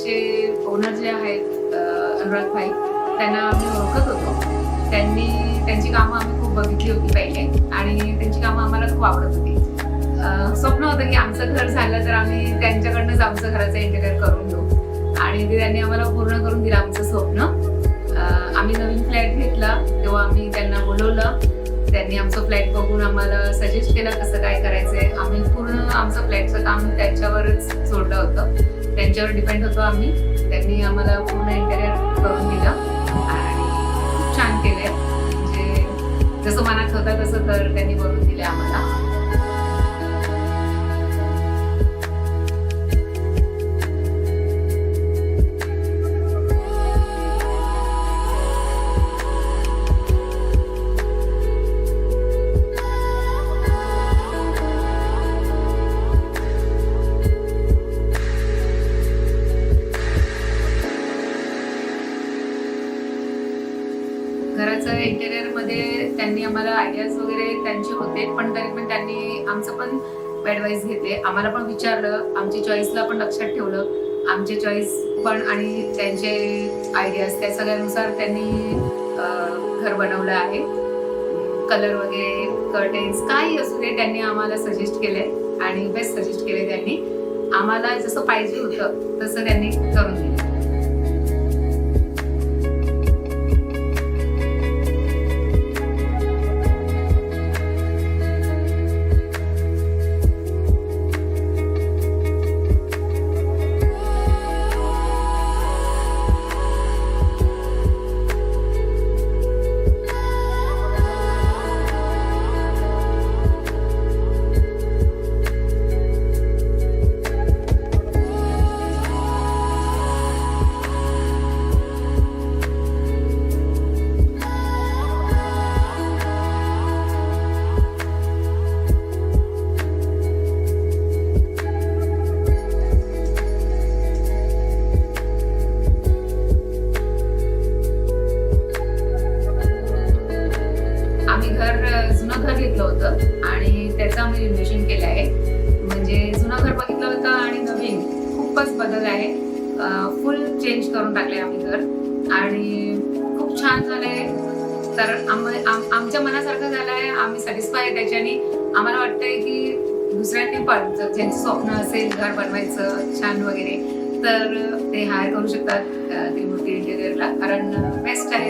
फ्लॅटचे owner जे आहेत अनुराग भाई, त्यांना आम्ही ओळखत होतो. त्यांची कामं आम्ही खूप बघितली होती पहिले आणि त्यांची कामं आम्हाला खूप आवडत होती. स्वप्न होतं की आमचं घर झालं तर आम्ही त्यांच्याकडनंच आमचं घराचं इंटेरियर करून घेऊ आणि ते त्यांनी आम्हाला पूर्ण करून दिलं आमचं स्वप्न. आम्ही नवीन फ्लॅट घेतला तेव्हा आम्ही त्यांना बोलवलं. त्यांनी आमचं फ्लॅट बघून आम्हाला सजेस्ट केलं कसं काय करायचंय. आम्ही पूर्ण आमचं फ्लॅटचं काम त्यांच्यावरच सोडलं होतं, त्यांच्यावर डिपेंड होतो आम्ही. त्यांनी आम्हाला पूर्ण इंटेरियर करून दिलं आणि खूप छान केलंय. म्हणजे जसं मनात होतं तसं घर त्यांनी करून दिलं आम्हाला. घराचं इंटेरियर मध्ये त्यांनी आम्हाला आयडियाज वगैरे त्यांचे होते, पण तरी पण त्यांनी आमचं पण ॲडवाइस घेतले. आम्हाला पण विचारलं, आमची चॉईसला पण लक्षात ठेवलं. आमचे चॉईस पण आणि त्यांचे आयडियाज त्या सगळ्यानुसार त्यांनी घर बनवलं आहे. कलर वगैरे, कर्टेन्स काही असू दे त्यांनी आम्हाला सजेस्ट केले आणि बेस्ट सजेस्ट केले. त्यांनी आम्हाला जसं पाहिजे होतं तसं त्यांनी करून दिलं. जुनं घर घेतलं होतं आणि त्याचं आम्ही रिनोव्हेशन केलं आहे. म्हणजे जुनं घर बघितलं होतं आणि नवीन खूपच बदल आहे. फुल चेंज करून टाकले आम्ही घर आणि खूप छान झालंय. तर आमच्या मनासारखं झालंय. आम्ही सॅटिस्फाय आहे त्याच्याने. आम्हाला वाटतंय की दुसऱ्यांनी पण ज्यांचं स्वप्न असेल घर बनवायचं छान वगैरे तर ते हायर करू शकतात त्रिमूर्ती इंटेरियरला, कारण बेस्ट आहे.